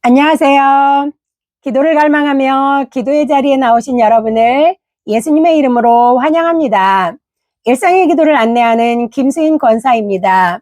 안녕하세요. 기도를 갈망하며 기도의 자리에 나오신 여러분을 예수님의 이름으로 환영합니다. 일상의 기도를 안내하는 김수인 권사입니다.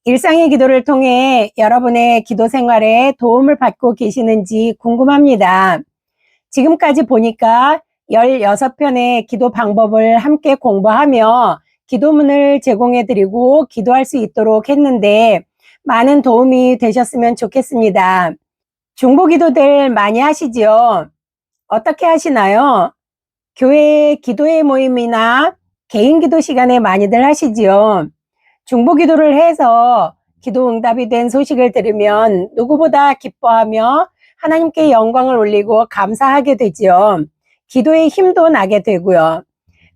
일상의 기도를 통해 여러분의 기도 생활에 도움을 받고 계시는지 궁금합니다. 지금까지 보니까 16편의 기도 방법을 함께 공부하며 기도문을 제공해드리고 기도할 수 있도록 했는데 많은 도움이 되셨으면 좋겠습니다. 중보기도들 많이 하시지요? 어떻게 하시나요? 교회 기도회 모임이나 개인 기도 시간에 많이들 하시지요? 중보기도를 해서 기도 응답이 된 소식을 들으면 누구보다 기뻐하며 하나님께 영광을 올리고 감사하게 되지요. 기도에 힘도 나게 되고요.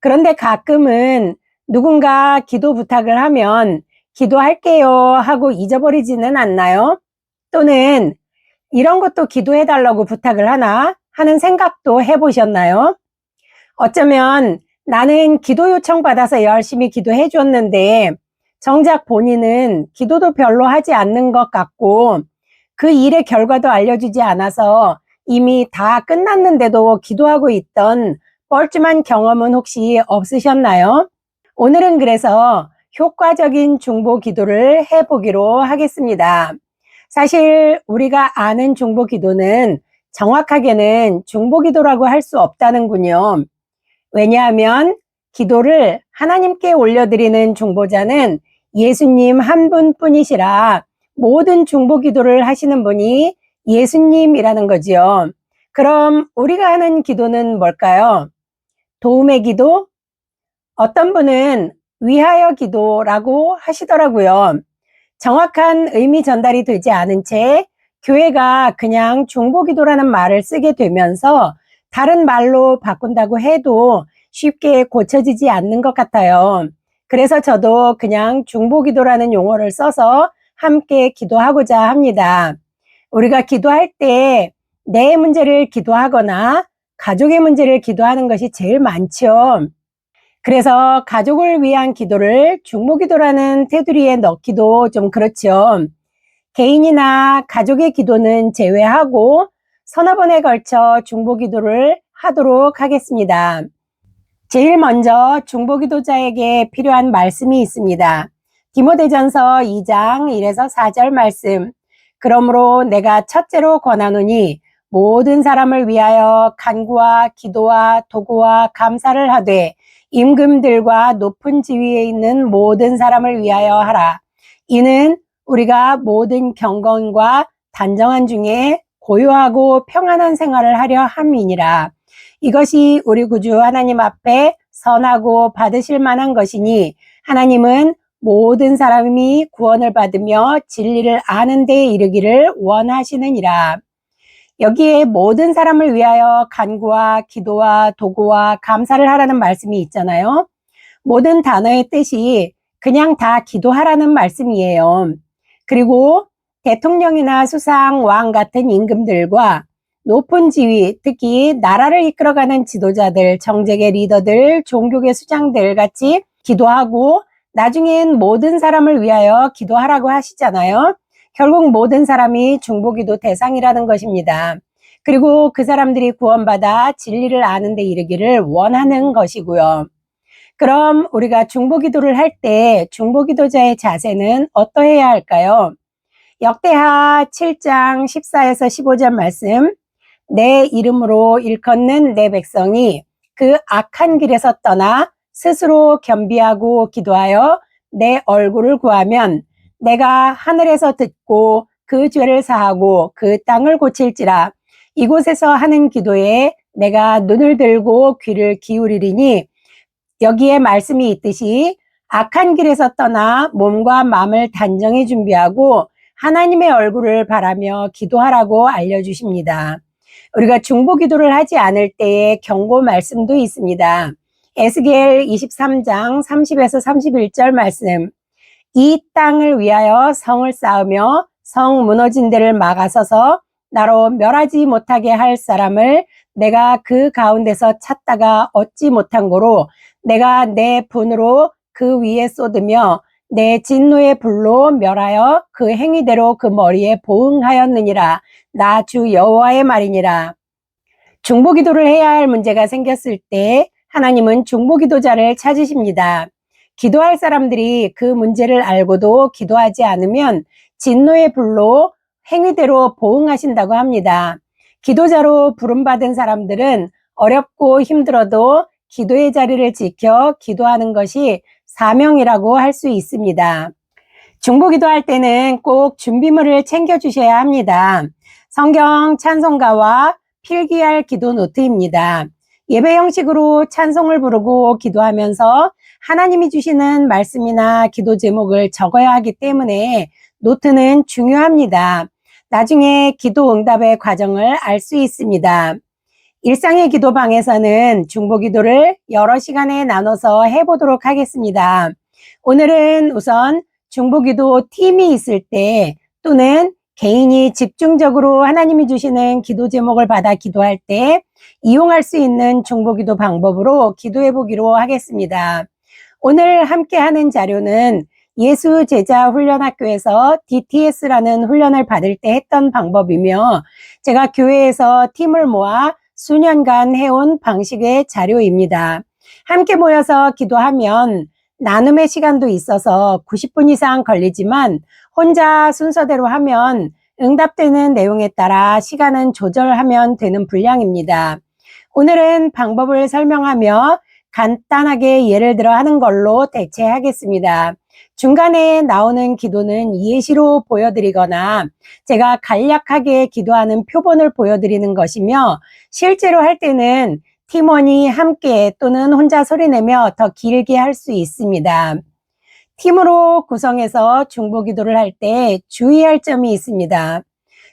그런데 가끔은 누군가 기도 부탁을 하면 기도할게요 하고 잊어버리지는 않나요? 또는 이런 것도 기도해달라고 부탁을 하나 하는 생각도 해보셨나요? 어쩌면 나는 기도 요청 받아서 열심히 기도해 줬는데 정작 본인은 기도도 별로 하지 않는 것 같고 그 일의 결과도 알려주지 않아서 이미 다 끝났는데도 기도하고 있던 뻘쭘한 경험은 혹시 없으셨나요? 오늘은 그래서 효과적인 중보 기도를 해보기로 하겠습니다. 사실 우리가 아는 중보기도는 정확하게는 중보기도라고 할 수 없다는군요. 왜냐하면 기도를 하나님께 올려드리는 중보자는 예수님 한 분뿐이시라 모든 중보기도를 하시는 분이 예수님이라는 거지요. 그럼 우리가 하는 기도는 뭘까요? 도움의 기도? 어떤 분은 위하여 기도라고 하시더라고요. 정확한 의미 전달이 되지 않은 채 교회가 그냥 중보기도라는 말을 쓰게 되면서 다른 말로 바꾼다고 해도 쉽게 고쳐지지 않는 것 같아요. 그래서 저도 그냥 중보기도라는 용어를 써서 함께 기도하고자 합니다. 우리가 기도할 때 내 문제를 기도하거나 가족의 문제를 기도하는 것이 제일 많죠. 그래서 가족을 위한 기도를 중보기도라는 테두리에 넣기도 좀 그렇죠. 개인이나 가족의 기도는 제외하고 서너 번에 걸쳐 중보기도를 하도록 하겠습니다. 제일 먼저 중보기도자에게 필요한 말씀이 있습니다. 디모데전서 2장 1에서 4절 말씀. 그러므로 내가 첫째로 권하노니 모든 사람을 위하여 간구와 기도와 도구와 감사를 하되 임금들과 높은 지위에 있는 모든 사람을 위하여 하라. 이는 우리가 모든 경건과 단정한 중에 고요하고 평안한 생활을 하려 함이니라. 이것이 우리 구주 하나님 앞에 선하고 받으실 만한 것이니 하나님은 모든 사람이 구원을 받으며 진리를 아는 데에 이르기를 원하시느니라. 여기에 모든 사람을 위하여 간구와 기도와 도구와 감사를 하라는 말씀이 있잖아요. 모든 단어의 뜻이 그냥 다 기도하라는 말씀이에요. 그리고 대통령이나 수상, 왕 같은 임금들과 높은 지위, 특히 나라를 이끌어가는 지도자들, 정책의 리더들, 종교계 수장들 같이 기도하고 나중엔 모든 사람을 위하여 기도하라고 하시잖아요. 결국 모든 사람이 중보기도 대상이라는 것입니다. 그리고 그 사람들이 구원받아 진리를 아는 데 이르기를 원하는 것이고요. 그럼 우리가 중보기도를 할 때 중보기도자의 자세는 어떠해야 할까요? 역대하 7장 14에서 15절 말씀. 내 이름으로 일컫는 내 백성이 그 악한 길에서 떠나 스스로 겸비하고 기도하여 내 얼굴을 구하면 내가 하늘에서 듣고 그 죄를 사하고 그 땅을 고칠지라. 이곳에서 하는 기도에 내가 눈을 들고 귀를 기울이리니 여기에 말씀이 있듯이 악한 길에서 떠나 몸과 마음을 단정히 준비하고 하나님의 얼굴을 바라며 기도하라고 알려주십니다. 우리가 중보기도를 하지 않을 때의 경고 말씀도 있습니다. 에스겔 23장 30에서 31절 말씀. 이 땅을 위하여 성을 쌓으며 성 무너진 데를 막아서서 나로 멸하지 못하게 할 사람을 내가 그 가운데서 찾다가 얻지 못한 고로 내가 내 분으로 그 위에 쏟으며 내 진노의 불로 멸하여 그 행위대로 그 머리에 보응하였느니라. 나 주 여호와의 말이니라. 중보기도를 해야 할 문제가 생겼을 때 하나님은 중보기도자를 찾으십니다. 기도할 사람들이 그 문제를 알고도 기도하지 않으면 진노의 불로 행위대로 보응하신다고 합니다. 기도자로 부름받은 사람들은 어렵고 힘들어도 기도의 자리를 지켜 기도하는 것이 사명이라고 할 수 있습니다. 중보기도할 때는 꼭 준비물을 챙겨주셔야 합니다. 성경 찬송가와 필기할 기도 노트입니다. 예배 형식으로 찬송을 부르고 기도하면서 하나님이 주시는 말씀이나 기도 제목을 적어야 하기 때문에 노트는 중요합니다. 나중에 기도 응답의 과정을 알 수 있습니다. 일상의 기도방에서는 중보기도를 여러 시간에 나눠서 해보도록 하겠습니다. 오늘은 우선 중보기도 팀이 있을 때 또는 개인이 집중적으로 하나님이 주시는 기도 제목을 받아 기도할 때 이용할 수 있는 중보기도 방법으로 기도해 보기로 하겠습니다. 오늘 함께 하는 자료는 예수 제자 훈련학교에서 DTS라는 훈련을 받을 때 했던 방법이며 제가 교회에서 팀을 모아 수년간 해온 방식의 자료입니다. 함께 모여서 기도하면 나눔의 시간도 있어서 90분 이상 걸리지만 혼자 순서대로 하면 응답되는 내용에 따라 시간은 조절하면 되는 분량입니다. 오늘은 방법을 설명하며 간단하게 예를 들어 하는 걸로 대체하겠습니다. 중간에 나오는 기도는 예시로 보여드리거나 제가 간략하게 기도하는 표본을 보여드리는 것이며 실제로 할 때는 팀원이 함께 또는 혼자 소리내며 더 길게 할 수 있습니다. 팀으로 구성해서 중보기도를 할 때 주의할 점이 있습니다.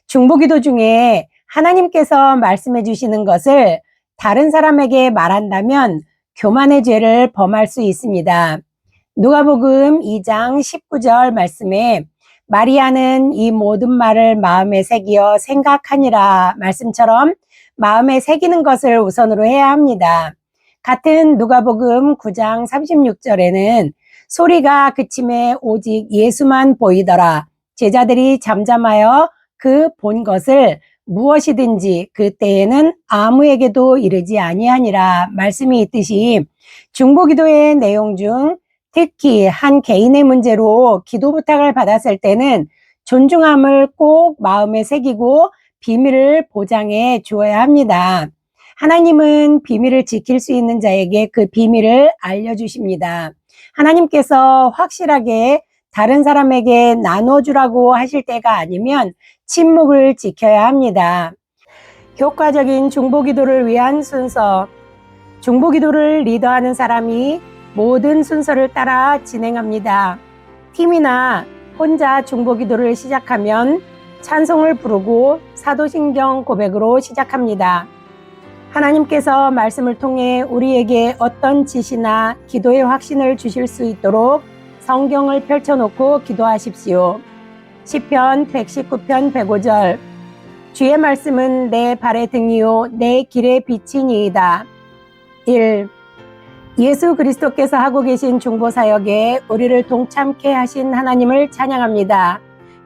중보기도 중에 하나님께서 말씀해 주시는 것을 다른 사람에게 말한다면 교만의 죄를 범할 수 있습니다. 누가복음 2장 19절 말씀에 마리아는 이 모든 말을 마음에 새기어 생각하니라 말씀처럼 마음에 새기는 것을 우선으로 해야 합니다. 같은 누가복음 9장 36절에는 소리가 그침에 오직 예수만 보이더라. 제자들이 잠잠하여 그 본 것을 무엇이든지 그때에는 아무에게도 이르지 아니하니라 말씀이 있듯이 중보기도의 내용 중 특히 한 개인의 문제로 기도 부탁을 받았을 때는 존중함을 꼭 마음에 새기고 비밀을 보장해 주어야 합니다. 하나님은 비밀을 지킬 수 있는 자에게 그 비밀을 알려주십니다. 하나님께서 확실하게 다른 사람에게 나눠주라고 하실 때가 아니면 침묵을 지켜야 합니다. 효과적인 중보기도를 위한 순서. 중보기도를 리더하는 사람이 모든 순서를 따라 진행합니다. 팀이나 혼자 중보기도를 시작하면 찬송을 부르고 사도신경 고백으로 시작합니다. 하나님께서 말씀을 통해 우리에게 어떤 지시나 기도의 확신을 주실 수 있도록 성경을 펼쳐놓고 기도하십시오. 시편 119편 105절. 주의 말씀은 내 발의 등이요 내 길의 빛이니이다. 1. 예수 그리스도께서 하고 계신 중보사역에 우리를 동참케 하신 하나님을 찬양합니다.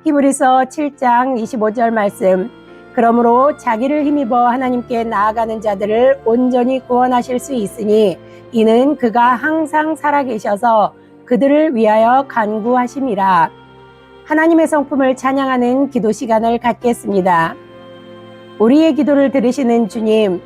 히브리서 7장 25절 말씀. 그러므로 자기를 힘입어 하나님께 나아가는 자들을 온전히 구원하실 수 있으니 이는 그가 항상 살아계셔서 그들을 위하여 간구하심이라. 하나님의 성품을 찬양하는 기도 시간을 갖겠습니다. 우리의 기도를 들으시는 주님,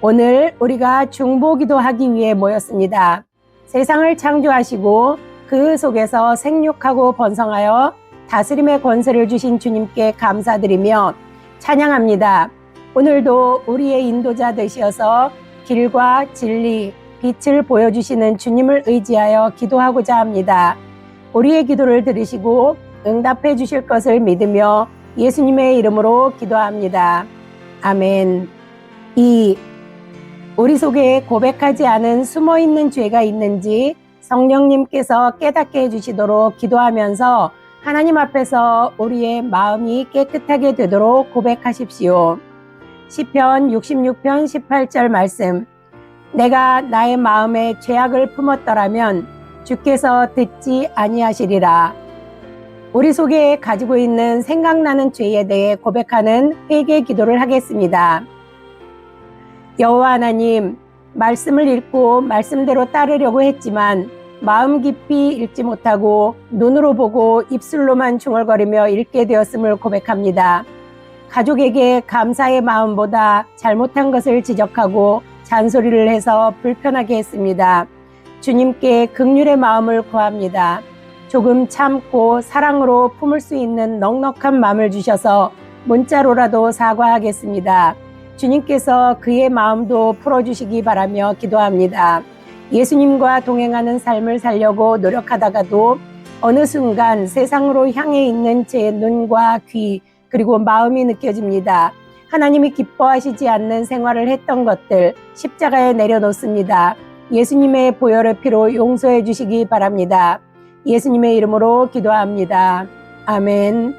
오늘 우리가 중보기도하기 위해 모였습니다. 세상을 창조하시고 그 속에서 생육하고 번성하여 다스림의 권세를 주신 주님께 감사드리며 찬양합니다. 오늘도 우리의 인도자 되시어서 길과 진리, 빛을 보여주시는 주님을 의지하여 기도하고자 합니다. 우리의 기도를 들으시고 응답해 주실 것을 믿으며 예수님의 이름으로 기도합니다. 아멘. 2. 우리 속에 고백하지 않은 숨어있는 죄가 있는지 성령님께서 깨닫게 해주시도록 기도하면서 하나님 앞에서 우리의 마음이 깨끗하게 되도록 고백하십시오. 시편 66편 18절 말씀. 내가 나의 마음에 죄악을 품었더라면 주께서 듣지 아니하시리라. 우리 속에 가지고 있는 생각나는 죄에 대해 고백하는 회개 기도를 하겠습니다. 여호와 하나님, 말씀을 읽고 말씀대로 따르려고 했지만 마음 깊이 읽지 못하고 눈으로 보고 입술로만 중얼거리며 읽게 되었음을 고백합니다. 가족에게 감사의 마음보다 잘못한 것을 지적하고 잔소리를 해서 불편하게 했습니다. 주님께 긍휼의 마음을 구합니다. 조금 참고 사랑으로 품을 수 있는 넉넉한 마음을 주셔서 문자로라도 사과하겠습니다. 주님께서 그의 마음도 풀어주시기 바라며 기도합니다. 예수님과 동행하는 삶을 살려고 노력하다가도 어느 순간 세상으로 향해 있는 제 눈과 귀 그리고 마음이 느껴집니다. 하나님이 기뻐하시지 않는 생활을 했던 것들 십자가에 내려놓습니다. 예수님의 보혈의 피로 용서해 주시기 바랍니다. 예수님의 이름으로 기도합니다. 아멘.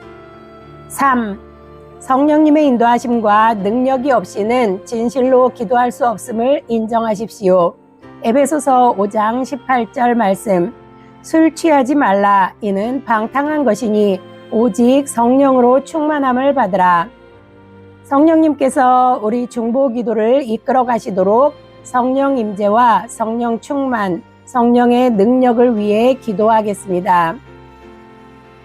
3. 성령님의 인도하심과 능력이 없이는 진실로 기도할 수 없음을 인정하십시오. 에베소서 5장 18절 말씀. 술 취하지 말라. 이는 방탕한 것이니 오직 성령으로 충만함을 받으라. 성령님께서 우리 중보 기도를 이끌어 가시도록 성령 임재와 성령 충만, 성령의 능력을 위해 기도하겠습니다.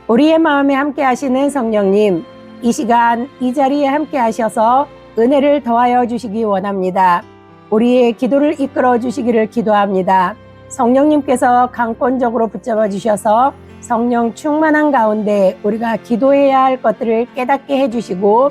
우리의 마음에 함께 하시는 성령님, 이 시간 이 자리에 함께 하셔서 은혜를 더하여 주시기 원합니다. 우리의 기도를 이끌어 주시기를 기도합니다. 성령님께서 강권적으로 붙잡아 주셔서 성령 충만한 가운데 우리가 기도해야 할 것들을 깨닫게 해주시고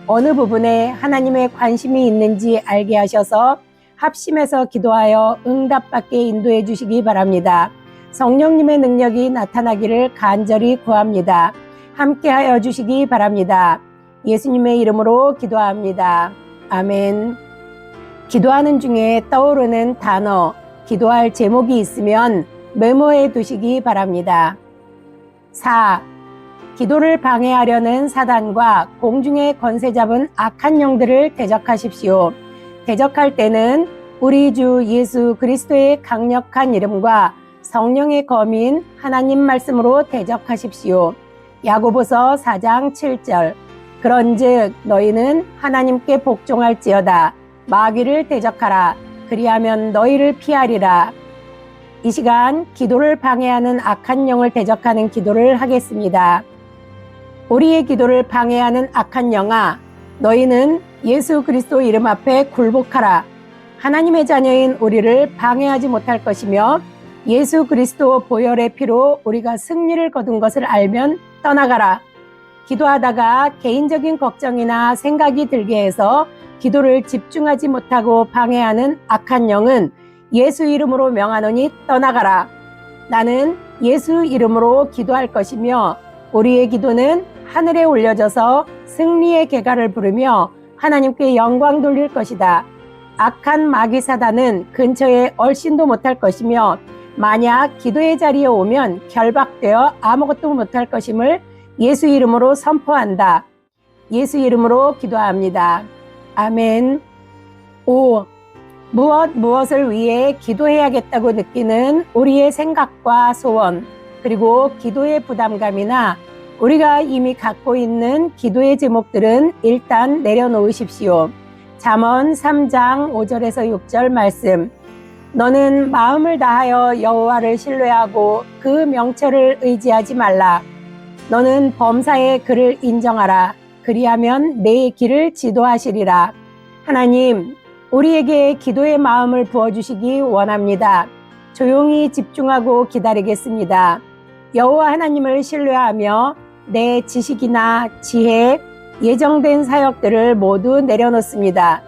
어느 부분에 하나님의 관심이 있는지 알게 하셔서 합심해서 기도하여 응답받게 인도해 주시기 바랍니다. 성령님의 능력이 나타나기를 간절히 구합니다. 함께하여 주시기 바랍니다. 예수님의 이름으로 기도합니다. 아멘. 기도하는 중에 떠오르는 단어, 기도할 제목이 있으면 메모해 두시기 바랍니다. 4. 기도를 방해하려는 사단과 공중에 권세 잡은 악한 영들을 대적하십시오. 대적할 때는 우리 주 예수 그리스도의 강력한 이름과 성령의 검인 하나님 말씀으로 대적하십시오. 야고보서 4장 7절. 그런즉 너희는 하나님께 복종할지어다. 마귀를 대적하라. 그리하면 너희를 피하리라. 이 시간 기도를 방해하는 악한 영을 대적하는 기도를 하겠습니다. 우리의 기도를 방해하는 악한 영아, 너희는 예수 그리스도 이름 앞에 굴복하라. 하나님의 자녀인 우리를 방해하지 못할 것이며 예수 그리스도 보혈의 피로 우리가 승리를 거둔 것을 알면 떠나가라. 기도하다가 개인적인 걱정이나 생각이 들게 해서 기도를 집중하지 못하고 방해하는 악한 영은 예수 이름으로 명하노니 떠나가라. 나는 예수 이름으로 기도할 것이며 우리의 기도는 하늘에 올려져서 승리의 개가를 부르며 하나님께 영광 돌릴 것이다. 악한 마귀 사단은 근처에 얼씬도 못할 것이며 만약 기도의 자리에 오면 결박되어 아무것도 못할 것임을 예수 이름으로 선포한다. 예수 이름으로 기도합니다. 아멘. 5. 무엇을 위해 기도해야겠다고 느끼는 우리의 생각과 소원, 그리고 기도의 부담감이나 우리가 이미 갖고 있는 기도의 제목들은 일단 내려놓으십시오. 잠언 3장 5절에서 6절 말씀. 너는 마음을 다하여 여호와를 신뢰하고 그 명철을 의지하지 말라. 너는 범사의 그를 인정하라. 그리하면 내 길을 지도하시리라. 하나님, 우리에게 기도의 마음을 부어주시기 원합니다. 조용히 집중하고 기다리겠습니다. 여호와 하나님을 신뢰하며 내 지식이나 지혜, 예정된 사역들을 모두 내려놓습니다.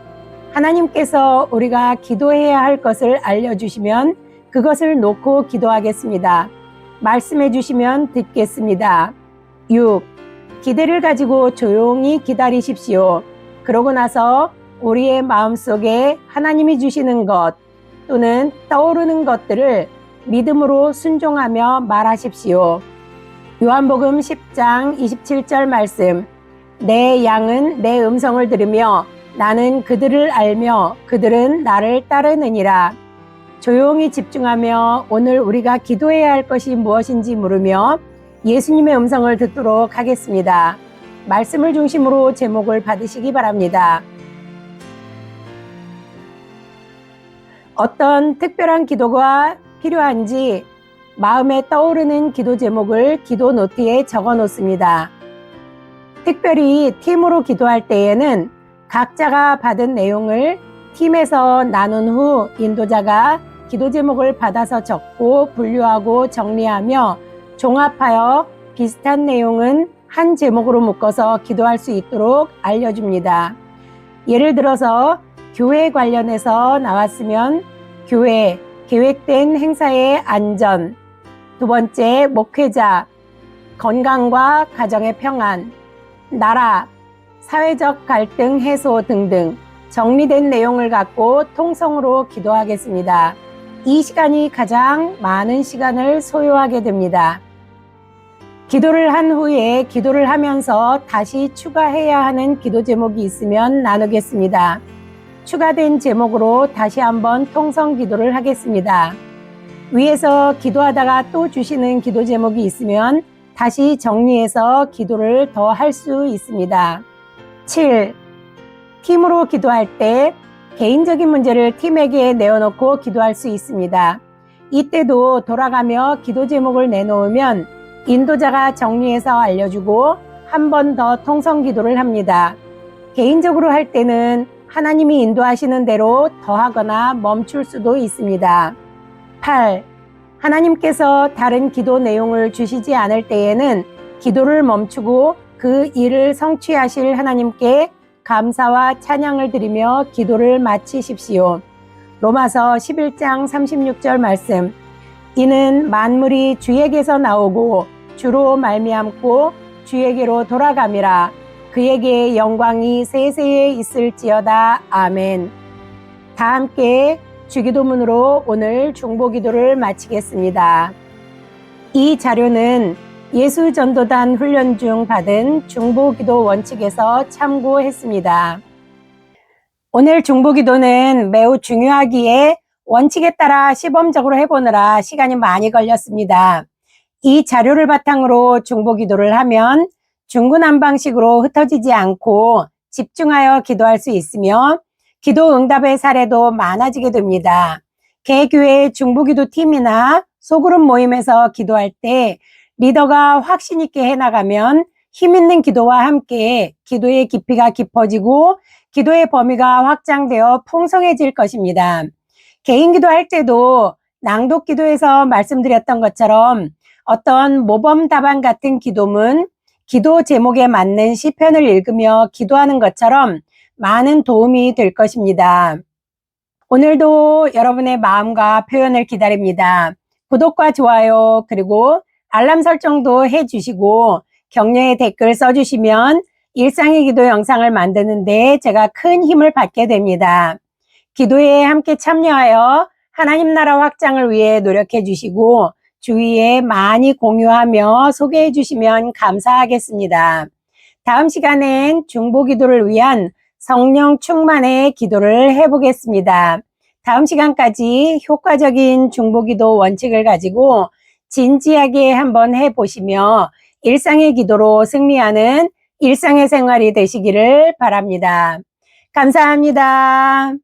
하나님께서 우리가 기도해야 할 것을 알려주시면 그것을 놓고 기도하겠습니다. 말씀해 주시면 듣겠습니다. 6. 기대를 가지고 조용히 기다리십시오. 그러고 나서 우리의 마음속에 하나님이 주시는 것 또는 떠오르는 것들을 믿음으로 순종하며 말하십시오. 요한복음 10장 27절 말씀. 내 양은 내 음성을 들으며 나는 그들을 알며 그들은 나를 따르느니라. 조용히 집중하며 오늘 우리가 기도해야 할 것이 무엇인지 물으며 예수님의 음성을 듣도록 하겠습니다. 말씀을 중심으로 제목을 받으시기 바랍니다. 어떤 특별한 기도가 필요한지 마음에 떠오르는 기도 제목을 기도 노트에 적어 놓습니다. 특별히 팀으로 기도할 때에는 각자가 받은 내용을 팀에서 나눈 후 인도자가 기도 제목을 받아서 적고 분류하고 정리하며 종합하여 비슷한 내용은 한 제목으로 묶어서 기도할 수 있도록 알려줍니다. 예를 들어서 교회 관련해서 나왔으면 교회, 계획된 행사의 안전, 두 번째 목회자, 건강과 가정의 평안, 나라, 사회적 갈등 해소 등등 정리된 내용을 갖고 통성으로 기도하겠습니다. 이 시간이 가장 많은 시간을 소요하게 됩니다. 기도를 한 후에 기도를 하면서 다시 추가해야 하는 기도 제목이 있으면 나누겠습니다. 추가된 제목으로 다시 한번 통성 기도를 하겠습니다. 위에서 기도하다가 또 주시는 기도 제목이 있으면 다시 정리해서 기도를 더 할 수 있습니다. 7. 팀으로 기도할 때 개인적인 문제를 팀에게 내어놓고 기도할 수 있습니다. 이때도 돌아가며 기도 제목을 내놓으면 인도자가 정리해서 알려주고 한 번 더 통성 기도를 합니다. 개인적으로 할 때는 하나님이 인도하시는 대로 더하거나 멈출 수도 있습니다. 8. 하나님께서 다른 기도 내용을 주시지 않을 때에는 기도를 멈추고 그 일을 성취하실 하나님께 감사와 찬양을 드리며 기도를 마치십시오. 로마서 11장 36절 말씀. 이는 만물이 주에게서 나오고 주로 말미암고 주에게로 돌아감이라. 그에게 영광이 세세에 있을지어다. 아멘. 다 함께 주기도문으로 오늘 중보기도를 마치겠습니다. 이 자료는 예수전도단 훈련 중 받은 중보기도 원칙에서 참고했습니다. 오늘 중보기도는 매우 중요하기에 원칙에 따라 시범적으로 해보느라 시간이 많이 걸렸습니다. 이 자료를 바탕으로 중보기도를 하면 중구난방식으로 흩어지지 않고 집중하여 기도할 수 있으며 기도 응답의 사례도 많아지게 됩니다. 개교회 중보기도 팀이나 소그룹 모임에서 기도할 때 리더가 확신 있게 해나가면 힘있는 기도와 함께 기도의 깊이가 깊어지고 기도의 범위가 확장되어 풍성해질 것입니다. 개인 기도할 때도 낭독 기도에서 말씀드렸던 것처럼 어떤 모범 답안 같은 기도문, 기도 제목에 맞는 시편을 읽으며 기도하는 것처럼 많은 도움이 될 것입니다. 오늘도 여러분의 마음과 표현을 기다립니다. 구독과 좋아요 그리고 알람 설정도 해주시고 격려의 댓글 써주시면 일상의 기도 영상을 만드는데 제가 큰 힘을 받게 됩니다. 기도에 함께 참여하여 하나님 나라 확장을 위해 노력해 주시고 주위에 많이 공유하며 소개해 주시면 감사하겠습니다. 다음 시간엔 중보기도를 위한 성령 충만의 기도를 해보겠습니다. 다음 시간까지 효과적인 중보기도 원칙을 가지고 진지하게 한번 해보시며 일상의 기도로 승리하는 일상의 생활이 되시기를 바랍니다. 감사합니다.